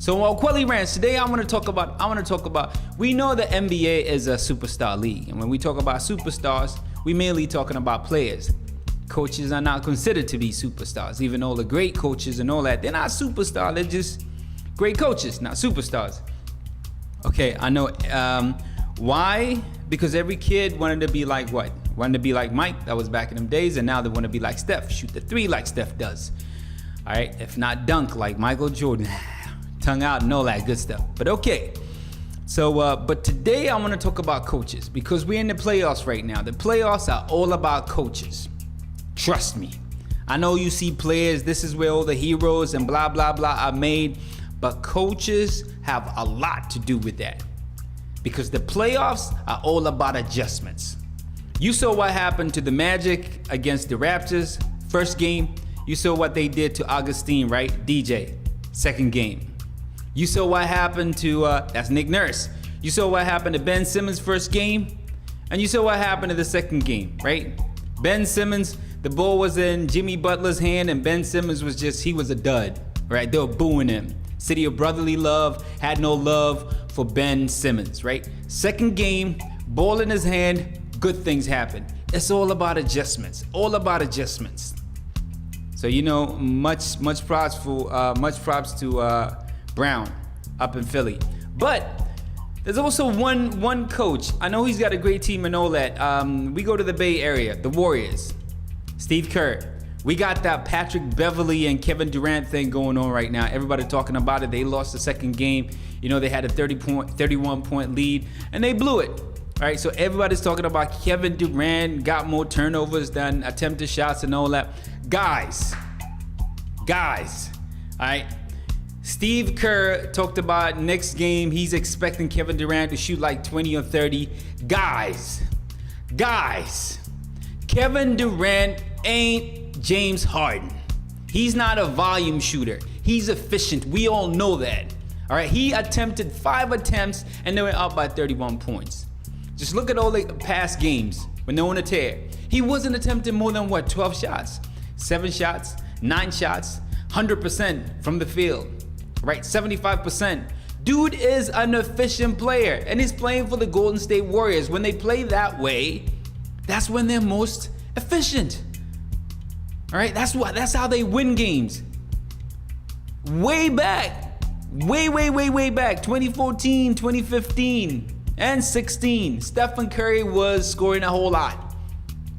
So Quelly Rants, today I want to talk about, we know the NBA is a superstar league. And when we talk about superstars, we mainly talking about players. Coaches are not considered to be superstars, even though the great coaches and all that, they're not superstars, they're just great coaches, not superstars. Okay, I know. Why? Because every kid wanted to be like what? Wanted to be like Mike, that was back in them days, and now they want to be like Steph, shoot the three like Steph does. All right, if not dunk like Michael Jordan, tongue out and all that good stuff. But okay, so but today I want to talk about coaches because we're in the playoffs right now. The playoffs are all about coaches. Trust me. I know you see players, this is where all the heroes and blah, blah, blah are made, but coaches have a lot to do with that because the playoffs are all about adjustments. You saw what happened to the Magic against the Raptors, first game. You saw what they did to Augustine, right? DJ, second game. You saw what happened to, that's Nick Nurse. You saw what happened to Ben Simmons' first game, and you saw what happened to the second game, right? Ben Simmons, the ball was in Jimmy Butler's hand, and Ben Simmons was just, he was a dud, right? They were booing him. City of Brotherly Love had no love for Ben Simmons, right? Second game, ball in his hand, good things happen. It's all about adjustments, all about adjustments. So you know, much props to Brown up in Philly. But there's also one coach. I know he's got a great team and all that. We go to the Bay Area, the Warriors. Steve Kerr. We got that Patrick Beverly and Kevin Durant thing going on right now. Everybody talking about it. They lost the second game. You know, they had a 31-point lead, and they blew it. All right, so everybody's talking about Kevin Durant got more turnovers than attempted shots and all that. Guys, all right. Steve Kerr talked about next game, he's expecting Kevin Durant to shoot like 20 or 30. Guys, Kevin Durant ain't James Harden. He's not a volume shooter. He's efficient. We all know that. All right, he attempted 5 attempts and they went out by 31 points. Just look at all the past games when they're on a tear. He wasn't attempting more than what, 12 shots, 7 shots, 9 shots, 100% from the field, right? 75%. Dude is an efficient player and he's playing for the Golden State Warriors. When they play that way, that's when they're most efficient. All right, that's how they win games. Way back, way back, 2014, 2015. And 16, Stephen Curry was scoring a whole lot,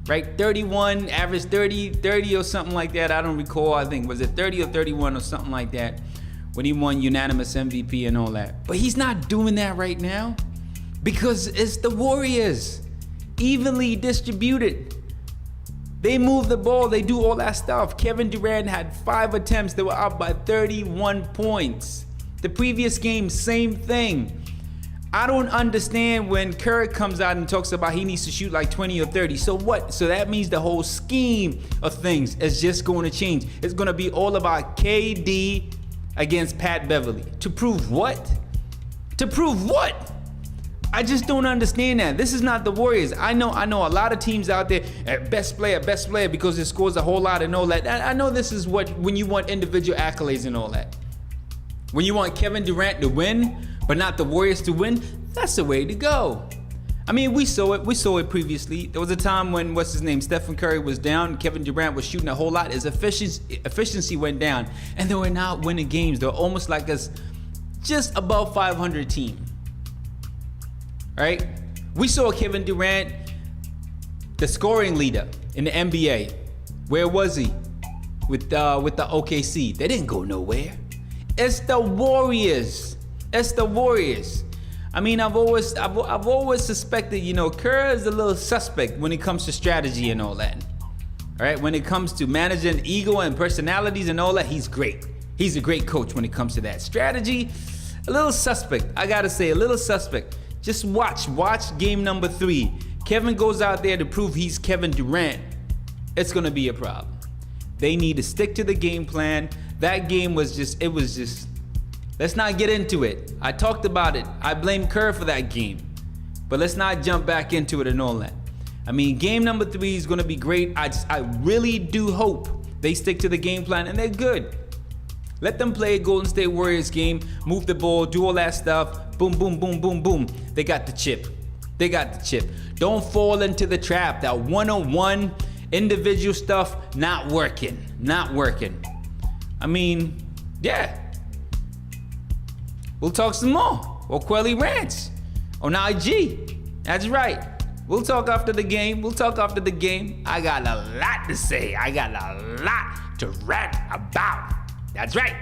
right? 31, average 30 or something like that. I don't recall. I think, was it 30 or 31 or something like that when he won unanimous MVP and all that. But he's not doing that right now because it's the Warriors, evenly distributed. They move the ball, they do all that stuff. Kevin Durant had 5 attempts, they were up by 31 points. The previous game, same thing. I don't understand when Kerr comes out and talks about he needs to shoot like 20 or 30. So what? So that means the whole scheme of things is just going to change. It's going to be all about KD against Pat Beverly. To prove what? To prove what? I just don't understand that. This is not the Warriors. I know a lot of teams out there, best player because it scores a whole lot and all that. I know this is what, when you want individual accolades and all that. When you want Kevin Durant to win, but not the Warriors to win, that's the way to go. I mean, we saw it previously. There was a time when, Stephen Curry was down, Kevin Durant was shooting a whole lot. His efficiency went down, and they were not winning games. They were almost like a just above 500 team. All right? We saw Kevin Durant, the scoring leader in the NBA. Where was he? With the OKC. They didn't go nowhere. It's the Warriors. It's the Warriors. I mean, I've always suspected, you know, Kerr is a little suspect when it comes to strategy and all that. All right, when it comes to managing ego and personalities and all that, he's great. He's a great coach when it comes to that. Strategy, a little suspect. I gotta say, a little suspect. Just watch game number 3. Kevin goes out there to prove he's Kevin Durant. It's gonna be a problem. They need to stick to the game plan. That game was just, let's not get into it. I talked about it. I blame Kerr for that game. But let's not jump back into it and all that. I mean, game number 3 is going to be great. I really do hope they stick to the game plan, and they're good. Let them play Golden State Warriors game, move the ball, do all that stuff. Boom, boom, boom, boom, boom. They got the chip. They got the chip. Don't fall into the trap. That one-on-one individual stuff, not working. Not working. I mean, yeah. We'll talk some more. Or Quelly Rants on IG. That's right. We'll talk after the game. We'll talk after the game. I got a lot to say. I got a lot to rant about. That's right.